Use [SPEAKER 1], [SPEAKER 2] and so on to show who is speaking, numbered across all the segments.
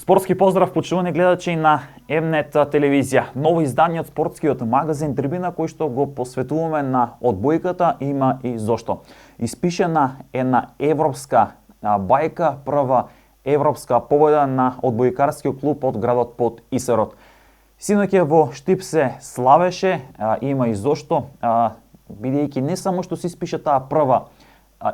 [SPEAKER 1] Спортски поздрав, почувани гледачи на М-нет телевизија. Ново издание од спортскиот магазин Трибина, кој што го посветуваме на одбојката, има и зошто. Испишена една европска бајка, прва европска победа на одбојкарскиот клуб од градот под Исерот. Синоќа во Штип се славеше, има и зошто, бидејќи не само што се испише таа прва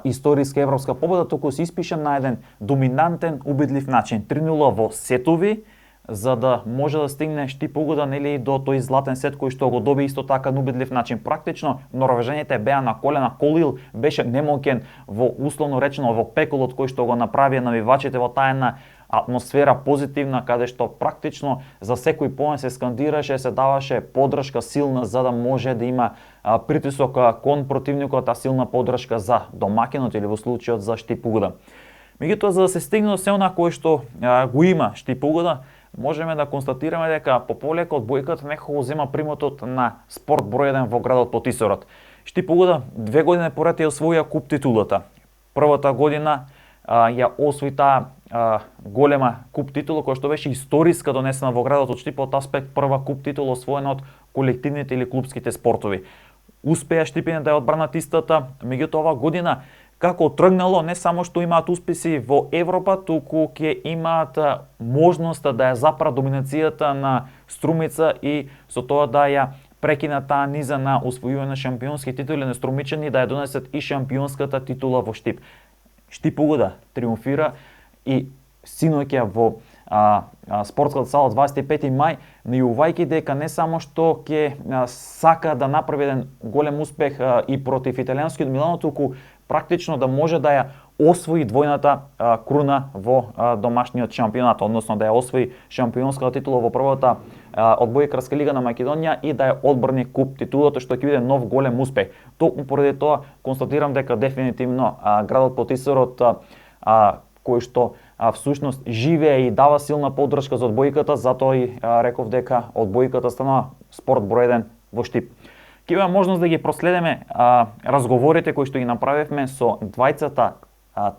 [SPEAKER 1] историска европска победа, току се испише на еден доминантен, убедлив начин. 3-0 во сетови, за да може да стигне Штип угода нели до тој златен сет кој што го доби исто така на убедлив начин. Практично норвежаните беа на колена, Колил беше немоќен во условно речено во пеколот кој што го направија навивачите во таа една атмосфера позитивна, каде што практично за секој поен се скандираше, се даваше поддршка силна за да може да има притисок кон противникот, а силна поддршка за домакинот или во случајот за Штип угода. Меѓутоа, за да се стигне до се она кое што го има Штип угода, можеме да констатираме дека пополека одбојката некако зема примотот на спорт број 1 во градот под Исерот. Штип угода 2 години поред ја освоија куп титулата. Првата година ја освои таа голема куп титула која што беше историска донесена во градот од Штип, од аспект прва куп титула освоена од колективните или клубските спортови. Успеа Штипине да ја одбранат истата, меѓутоа оваа година како тргнало, не само што имаат успеси во Европа, туку ќе имаат можноста да ја запрат доминацијата на Струмица и со тоа да ја прекинат таа низа на освојување на шампионски титули на струмичани, да ја донесат и шампионската титула во Штип. Штип угода триумфира и синоќа во спортската сала 25 мај, најувајќи дека не само што ќе сака да направи еден голем успех и против италијанскиот Милано, туку практично да може да ја освои двојната круна во домашниот шампионат, односно да ја освои шампионската титула во првата одбојкарска лига на Македонија и да ја одбрани куп титулата, што ќе биде нов голем успех. Токму поради тоа констатирам дека дефинитивно градот под Исерот, кој што всушност живее и дава силна поддршка за одбојката, затоа и реков дека одбојката станува спорт број 1 во Штип. Ќе имаме можност да ги проследиме разговорите кои што ги направивме со двајцата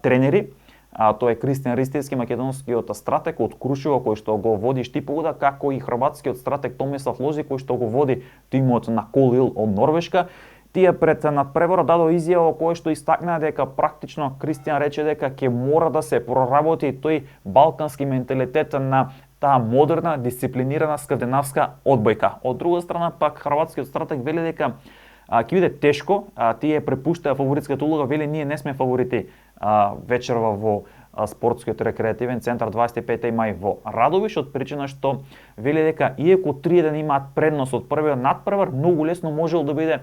[SPEAKER 1] тренери. Тоа е Кристијан Ристевски, македонскиот стратег од Крушево, кој што го води Штип угода, како и хрватскиот стратег Томислав Лози, кој што го води тимот на Колил од Норвешка. Тие пред надпреворот дадо изјава кој што истакнаа дека практично Кристијан рече дека ќе мора да се проработи тој балкански менталитет на таа модерна, дисциплинирана скандинавска одбојка. Од друга страна пак хрватскиот стратег вели дека ќе биде тешко, тие препуштаа фаворитската улога, вели ние не сме фаворити вечерва во спортскиот рекреативен центар 25 мај во Радовиш, од причина што вели дека иако 3-1 имаат предност од првиот надпревар, многу лесно можел да биде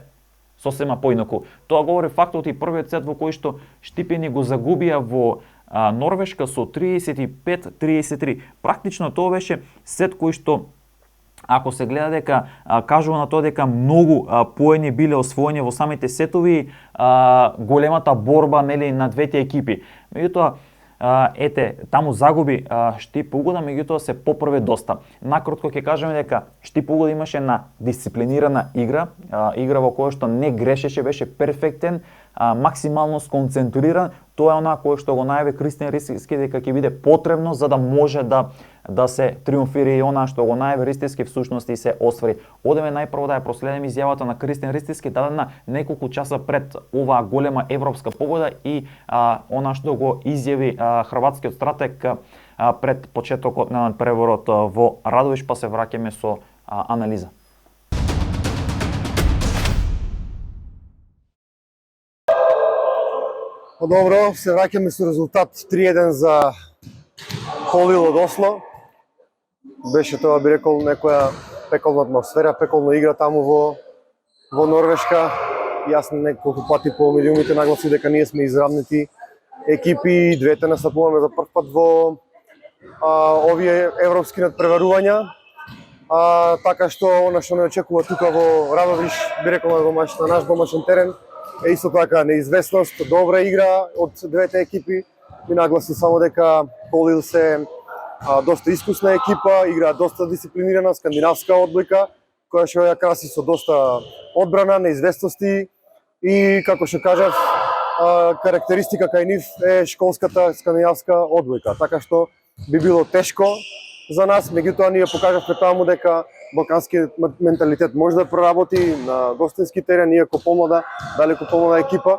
[SPEAKER 1] сосема поинаку. Тоа говори фактот и првиот сет во кој што Штипени го загубија во Норвешка со 35-33. Практично тоа беше сет кој што, ако се гледа дека кажува на тоа дека многу поени биле освоени во самите сетови, големата борба нели на двете екипи. Меѓутоа таму загуби Штип угода, меѓутоа се поправи доста. Накратко ќе кажеме дека Штип угода имаше една дисциплинирана игра, игра во која што не грешеше, беше перфектен, максимално сконцентриран. Тоа е она кое што го најави Кристијан Ристевски дека ќе биде потребно за да може да се триумфира, и она што го најави Ристевски всушност и се оствари. Одеме најпрво да ја проследиме изјавата на Кристијан Ристевски дадена неколку часа пред оваа голема европска победа и она што го изјави хрватскиот стратег пред почетокот на надпреворот во Радовиш, па се враќаме со анализа.
[SPEAKER 2] Добро, се враќаме со резултат 3-1 за Колил од Осло. Беше тоа, би рекол, некоја пеколна атмосфера, пеколна игра таму во Норвешка. Јас неколку пати по медиумите нагласив дека ние сме изравнети екипи, двете настапуваме за прв пат во овие европски надпреварувања. Така што она што не очекува тука во Радовиш, би рекол на наш домашен терен, е исто така неизвестност, добра игра од двете екипи. Ми нагласи само дека Колил се доста искусна екипа, игра доста дисциплинирана скандинавска одбојка, која што ја краси со доста одбрана, неизвестности и, како што кажав, карактеристика кај нив е школската скандинавска одбојка. Така што би било тешко за нас, меѓутоа ние покажавме таму дека балканскиот менталитет може да проработи на гостински терен, иако помлада, далеку помлада екипа.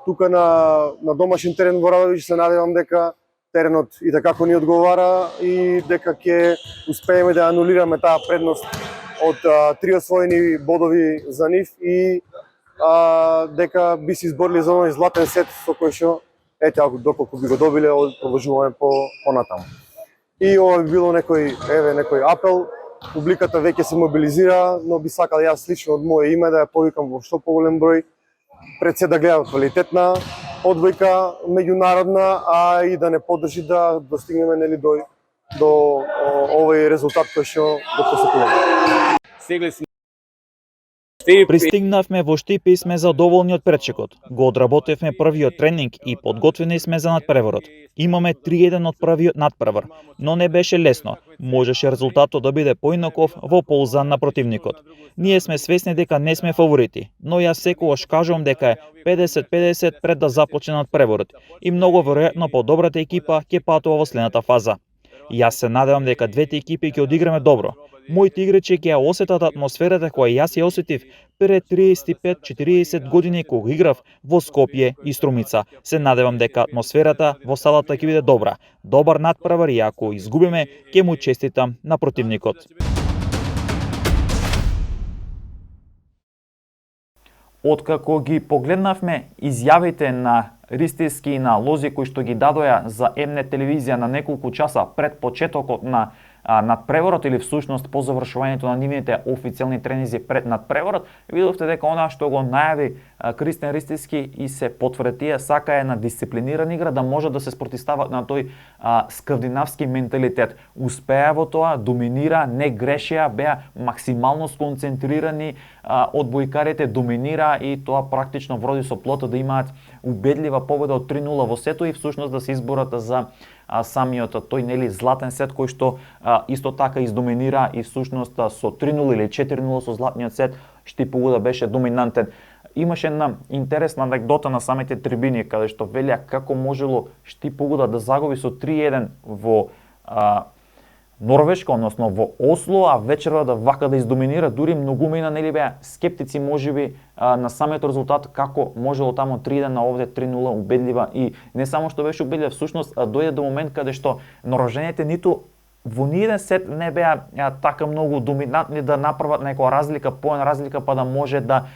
[SPEAKER 2] Тука на домашен терен во Радовиш се надевам дека теренот и како ни одговара и дека ќе успееме да анулираме таа предност од 3 освоени бодови за нив и дека би се изборили за оној златен сет со кој што доколку би го добиле, продолжуваме понатаму. И ова би било некој апел. Публиката веќе се мобилизира, но би сакал јас лично од моје име да ја повикам во што поголем број пред се да гледат квалитетна одбојка меѓународна, а и да не поддржи да достигнеме нели до овој резултат кој што го посетуваме.
[SPEAKER 1] Пристигнавме во Штип и сме задоволни од пречекот. Го одработевме првиот тренинг и подготвени сме за надпреварот. Имаме 3-1 од првиот надпревар, но не беше лесно. Можеше резултатот да биде поинаков во полза на противникот. Ние сме свесни дека не сме фаворити, но јас секогаш кажувам дека е 50-50 пред да започне надпреварот и многу веројатно подобрата екипа ќе патува во следната фаза. Јас се надевам дека двете екипи ќе одиграме добро. Моите играчи ќе ја осетат атмосферата која јас ја осетив пред 35-40 години кога играв во Скопје и Струмица. Се надевам дека атмосферата во салата ќе биде добра. Добар надпревар и ако изгубиме, ќе му честитам на противникот. Откако ги погледнавме изјавите на Ристиски и на Лози кои што ги дадоа за МНЕТ телевизија на неколку часа пред почетокот на надпреварот или всушност по завршувањето на нивните официјални тренинзи пред надпреварот, видовте дека она што го најави Кристен Ристиски и се потврди сака е на дисциплинирана игра да може да се спротивстават на тој скандинавски менталитет. Успеа во тоа, доминира, не грешеа, беа максимално сконцентрирани, одбојкарите доминира и тоа практично вроди со плота да имаат убедлива победа од 3-0 во сето и всушност да се изборат за самиот тој нели златен сет кој што исто така издоминира и всушност со 3-0 или 4-0 со златниот сет Штип Угуда беше доминантен. Имаше една интересна анекдота на самите трибини каде што велја како можело Штип Угуда да загуби со 3-1 во Норвешка, односно во Осло, а вечерва да вака да издоминира, дури многумина нели беа скептици можеби на самиот резултат како можело тамо 3-1 на овде 3-0 убедлива и не само што беше убедлива, всушност дојде до момент каде што норвежаните ниту во ниеден сет не беа така многу доминантни да направат некоја разлика, поен разлика па да може да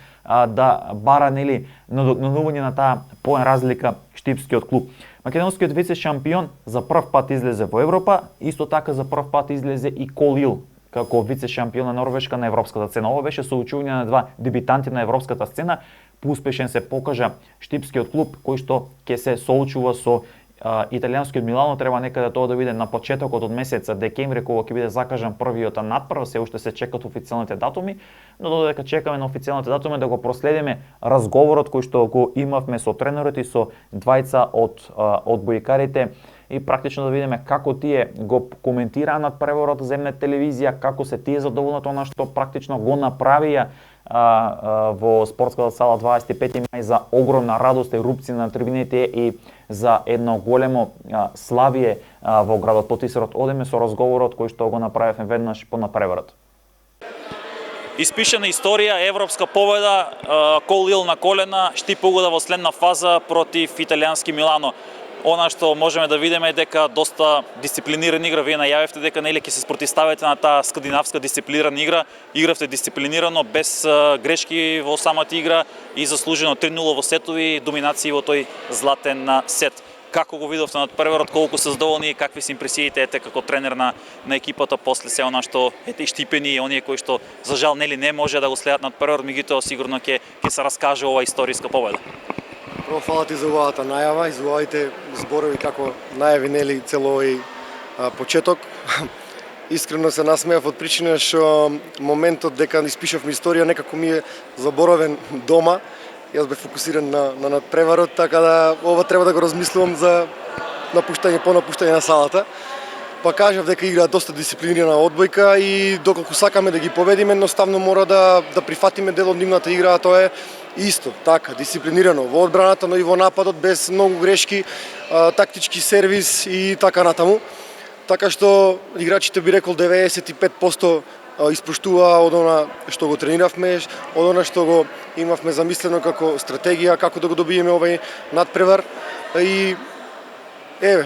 [SPEAKER 1] бара нели надокнадување на таа поен разлика штипскиот клуб. Македонскиот вице шампион за прв пат излезе во Европа, исто така за прв пат излезе и Кол Ил како вице шампион на Норвешка на европската сцена. Ова беше соучување на два дебитанти на европската сцена. Поуспешен се покажа штипскиот клуб кој што ќе се соочува со италијанскиот Милано. Треба некаде тоа да биде на почетокот од месец декември кога ќе биде закажан првиот надпревар, се уште се чекаат официјалните датуми, но додека чекаме на официјалните датуми да го проследиме разговорот кој што го имавме со тренерот и со двајца од одбојкарите и практично да видиме како тие го коментираа надпреварот за МНЕТ телевизија, како се тие задоволни од она што практично го направија во спортската сала 25 мај за огромна радост и ерупција на трибините и за едно големо славие во градот Потисарот. Одеме со разговорот кој што го направивме веднаш по надпреварот. Испишена историја, европска победа, Кол Ил на колена, Штип Угуда во следна фаза против италијански Милано. Она што можеме да видиме е дека доста дисциплинирана игра. Вие најавивте дека нели ќе се спротивставите на таа скандинавска дисциплинирана игра. Игравте дисциплинирано, без грешки во самата игра и заслужено 3-0 во сетови, доминација во тој златен сет. Како го видовте надпреварот, колку се задоволни и какви се импресиите ете како тренер на екипата после се она што ете Штипени и оние кои што за жал нели не може да го следат надпреварот, меѓутоа сигурно ќе се раскаже ова историска победа.
[SPEAKER 2] Прво фала ти за оваата најава и за оваите зборови како најави нели цело овој почеток. Искрено се насмеав од причина што моментот дека испишавме историја некако ми е заборавен дома. Јас бев фокусиран на надпреварот, така да ова треба да го размислувам за по напуштање на салата. Па кажав дека игра доста дисциплинирана одбојка и доколку сакаме да ги победиме, едноставно мора да прифатиме дел од нивната игра, а тоа е исто, така, дисциплинирано во одбраната, но и во нападот без многу грешки, тактички сервис и така натаму. Така што играчите би рекол 95% испоштуваа од она што го трениравме, од она што го имавме замислено како стратегија, како да го добиеме овој надпревар. И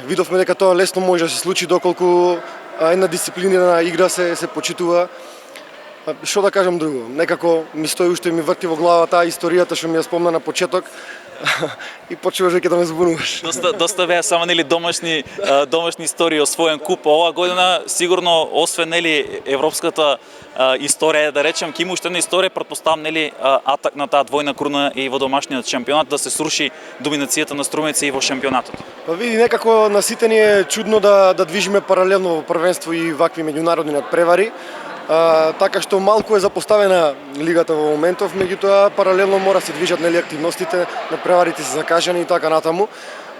[SPEAKER 2] видовме дека тоа лесно може да се случи доколку една дисциплинирана игра се почитува. Што да кажам друго? Некако ми стои уште ми врти во глава таа историјата што ми ја спомна на почеток и почнуваш веќе да ме збунуваш.
[SPEAKER 1] Доста беа само домашни истории освоен куп оваа година, сигурно освен европската историја, да речем, ќе има уште една историја, претпоставам атак на таа двојна круна и во домашниот шампионат да се сруши доминацијата на Струмица и во шампионатот.
[SPEAKER 2] Па види, некако на сите ни е чудно да движиме паралелно во првенство и вакви меѓународни надпревари. Така што малку е запоставена лигата во моментов, меѓутоа паралелно мора се движат активностите, надпреварите се закажани и така натаму.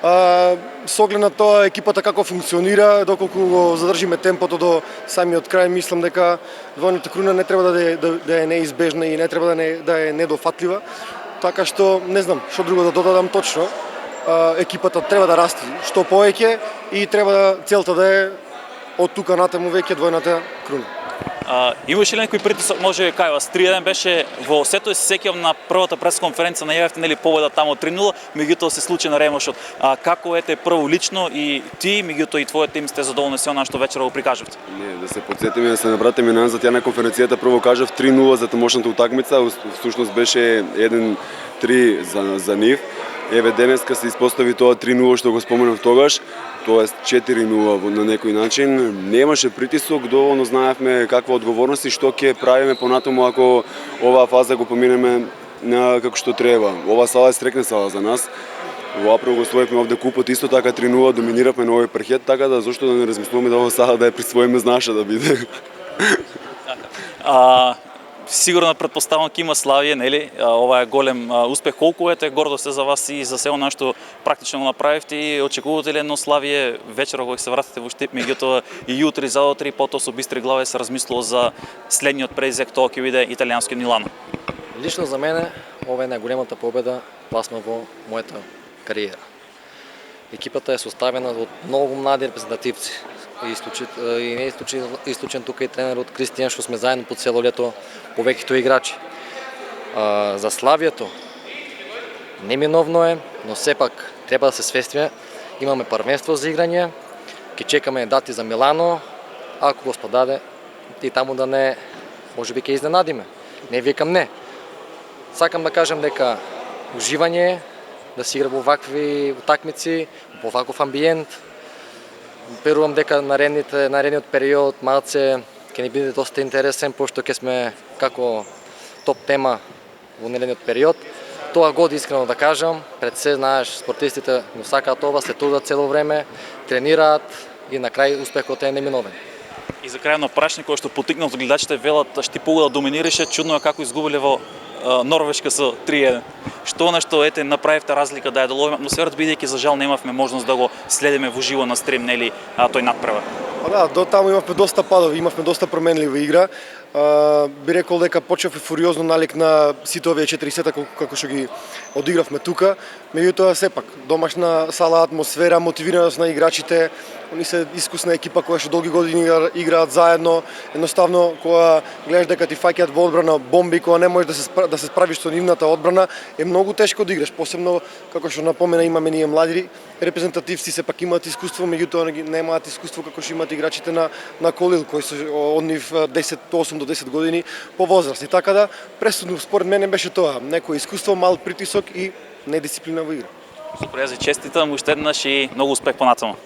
[SPEAKER 2] Со оглед на тоа екипата како функционира, доколку го задржиме темпото до самиот крај, мислам дека двојната круна не треба да е неизбежна и не треба да е недофатлива. Така што не знам што друго да додадам точно. Екипата треба да расте што повеќе и треба целта да е од тука натаму веќе двојната круна.
[SPEAKER 1] Имаше ли некој притисок, може кај вас? 3-1 беше во сето, се сеќавам на првата пресконференција најавивте победа таму 3-0, меѓутоа се случи на ремошот. Како ете прво лично и ти, меѓутоа и твојот тим сте задоволни се она што вечера го прикажавте?
[SPEAKER 3] Не, да се потсетиме, да се навратиме назад, ја на конференцијата прво кажав 3-0 за тамошната утакмица, всушност беше 1-3 за нив. Еве денеска се испостави тоа 3-0 што го споменав тогаш, тоест 4-0 на некој начин. Немаше притисок, доволно знаевме каква одговорност и што ќе правиме понатаму ако оваа фаза го поминеме како што треба. Ова сала е стрекна сала за нас. Во април го освоивме овде купот, исто така 3-0 доминиравме на овој паркет, така да зошто да не размислуваме да ова сала да ја присвоиме знаша да биде.
[SPEAKER 1] Сигурно претпоставам ќе има Славија, нели? Ова е голем успех. Колку гордост е за вас и за се она што практично го направивте и очекувате ли едно Славија вечера кога ќе се вратите во Штип, меѓутоа и јутри, заутре и потоа со бистри глави се размислува за следниот предизвик, тоа ќе биде италијански Милано.
[SPEAKER 4] Лично за мене ова е најголемата победа пласна во мојата кариера. Екипата е составена од многу млади репрезентативци. И не е исклучен тука и тренерот Кристијан, што сме заедно по цело лето, повеќето играчи. За Славијето неминовно е, но сепак треба да се свестиме, имаме првенство за играње, ќе чекаме дати за Милано, ако Господ даде и таму да не, можеби ќе изненадиме. Не викам не. Сакам да кажам дека уживање да се игра во вакви утакмици, во ваков амбиент. Верувам дека наредниот период малце ќе ни биде доста интересен, пошто ќе сме како топ тема во наредниот период. Тоа годи искрено да кажам, пред се знаеш, спортистите го сакаат ова, се трудат цело време, тренираат и на крај успехот е неминовен.
[SPEAKER 1] И за крај на прашање кој што потикнал гледачите велат Штипол да доминираше, чудно е како изгубиле во Норвешка со 3-1. Што нешто направивте разлика да ја доловиме атмосферата, бидејќи за жал немавме можност да го следиме во живо на стрим, нели, тој надпревар.
[SPEAKER 2] Да, до таму имавме доста падови, имавме доста променлива игра. Би рекол дека почнав фуриозно налик на сите овие 4 сета како што ги одигравме тука. Меѓутоа сепак домашна сала, атмосфера, мотивираност на играчите, они се искусна екипа која што долги години играат заедно. Едноставно кога гледаш дека ти фаќаат во одбрана бомби, кога не можеш да се справиш со нивната одбрана, е многу тешко да играш, посебно како што напомена имаме ние млади репрезентативци, сепак имаат искуство, меѓутоа немаат искуство како што имаат играчите на Колил, кои се од нив 8 до 10 години по возраст. И така да, пресудно според мене беше тоа, некој искуство, мал притисок и недисциплина во игра.
[SPEAKER 1] Супер, јас ви честитам уште еднаш и многу успех понатаму.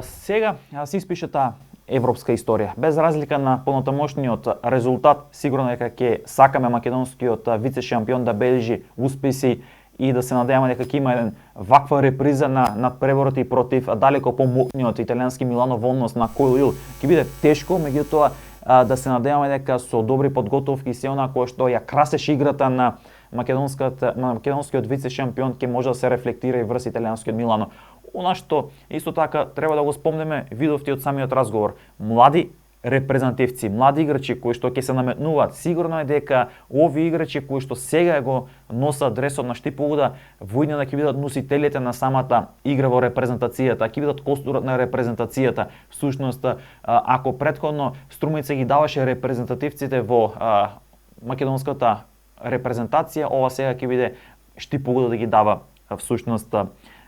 [SPEAKER 1] Сега се испише таа европска историја. Без разлика на понатамошниот резултат, сигурно дека ќе сакаме македонскиот вице-шампион да бележи успеси и да се надеваме дека ќе има еден ваква реприза на надпреборот и против далеко помоćниот италијански Милано во однос на Кој Лил. Ќе биде тешко, меѓутоа да се надеваме дека со добри подготовки и се она кое што ја красеше играта на македонскиот вице-шампион ќе може да се рефлектира и врз италијанскиот Милано. Она што исто така треба да го спомнеме, видовте од самиот разговор, млади репрезентативци, млади играчи кои што ќе се наметнуваат, сигурно е дека овие играчи кои што сега го носат дресот на Штипогуда, војдина ќе бидат носителите на самата игра во репрезентацијата, ќе бидат костурот на репрезентацијата. Всушност, ако претходно Струмица ги даваше репрезентативците во македонската репрезентација, ова сега ќе биде Штипогуда да ги дава всушност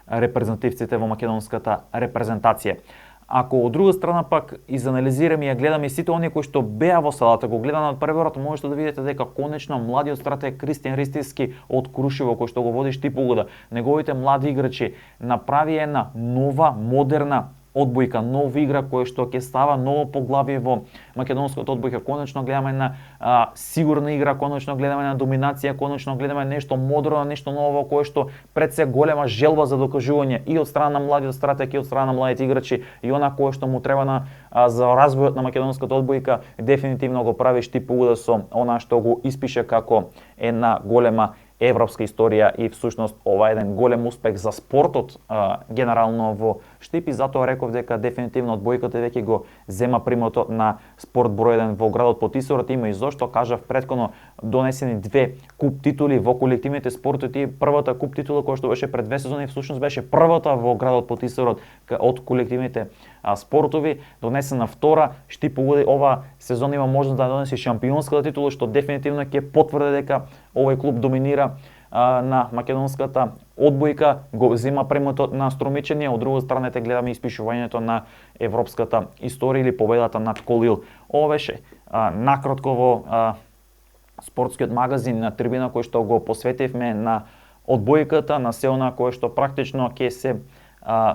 [SPEAKER 1] репрезентативците во македонската репрезентација. Ако од друга страна пак изанализираме и ја гледаме сите оние кои што беа во салата, го гледаме од преборот, можете да видите дека конечно младиот стратег Кристијан Ристиски од Крушево, кој што го води Штипогуда, неговите млади играчи направи една нова, модерна одбојка, нова игра која што ќе става ново поглавие во македонската одбојка. Конечно гледаме на сигурна игра, конечно гледаме на доминација, конечно гледаме нешто модерно, нешто ново кое што пред се голема желба за докажување и од страна на младиот стратег и од страна на младите играчи и она кое што му треба за развојот на македонската одбојка, дефинитивно го прави Штипогуда со она што го испише како една голема европска историја и всушност ова е еден голем успех за спортот генерално во Штип и затоа реков дека дефинитивно одбојката веќе го зема приматот на спорт број 1 во градот Потисовар, има и зошто кажав претходно донесени 2 куп титули во колективните спортови. Првата куп титула која што беше пред 2 сезони всушност беше првата во градот Потисовар од колективните спортови, донесена втора. Штипогуда ова сезон има можност да донесе шампионската титула, што дефинитивно ќе потврди дека овој клуб доминира на македонската одбојка, го зема премотот на Струмичани, од друга страна те гледаме испишувањето на европската историја или победата над Кој Лил. Ова беше накратко во спортскиот магазин на Трибина кој што го посветивме на одбојката, на се она кое што практично ќе се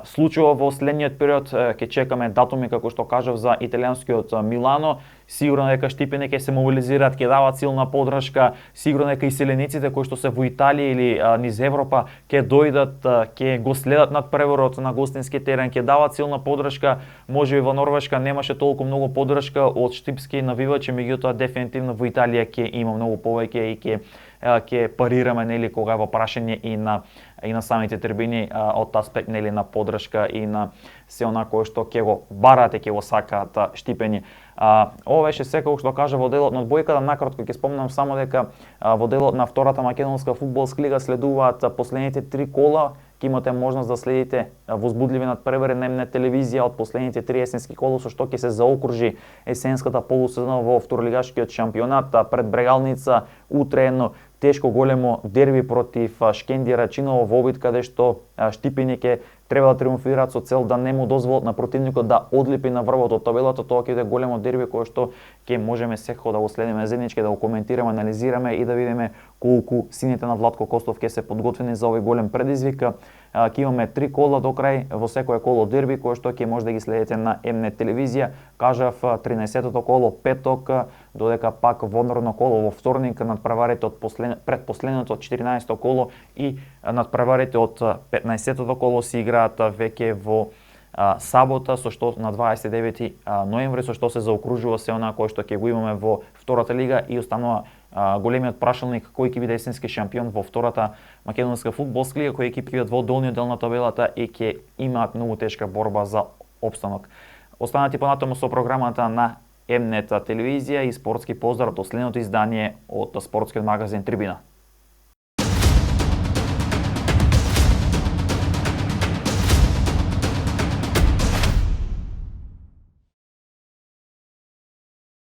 [SPEAKER 1] случува во следниот период. Ќе чекаме датуми, како што кажав, за италијанскиот Милано. Сигурно дека Штипени ќе се мобилизираат, ќе дават силна поддршка. Сигурно дека иселениците кои што се во Италија или низ Европа ќе дојдат, ќе го следат над преворот на гостински терен, ќе дават силна поддршка. Можеби во Норвешка немаше толку многу поддршка од штипски навивачи, меѓутоа дефинитивно во Италија ќе има многу повеќе и ќе парираме нели кога е во прашање и на самите трибини од аспект нели на поддршка и на се она кое што ќе го барате, ќе го сакаат Штипени. Ова беше се како што кажа во делот на одбојката. Накратко ќе спомнам само дека во делот на втората македонска фудбалска лига следуваат последните 3 кола. Ќе имате можност да следите возбудливи надпревари на МН телевизија од последните 3 есенски кола, со што ќе се заокружи есенската полусезона во второлигашкиот шампионат. Пред Брегалница утре едно тешко големо дерби против Шкендија Рачиново во обид каде што Штипени ќе треба да триумфираат со цел да не му дозволат на противникот да одлипи на врвот од табелата. Тоа ќе биде големо дерби кое што ќе можеме секако да го следиме заеднички, да го коментираме, анализираме и да видиме колку сините на Владко Костов ќе се подготвени за овој голем предизвик. Ќе имаме 3 кола до крај, во секое коло дерби кое што ќе може да ги следите на МН телевизија. Кажав 13-тото коло петок, додека пак воднорно коло во вторник, надпреварите од предпоследното 14-то коло и надпреварите од 15-тото коло се играат веќе во сабота, со што на 29 ноември, со што се заокружува се она кое што ќе го имаме во втората лига и останува големиот прашалник кој ќе биде есенски шампион во втората македонска фудбалска лига, кои екипи ќе бидат во долниот дел на табелата и ќе имаат многу тешка борба за опстанок. Останати понатаму со програмата на МН телевизија и спортски поздрав до следното издание од спортскиот магазин Трибина.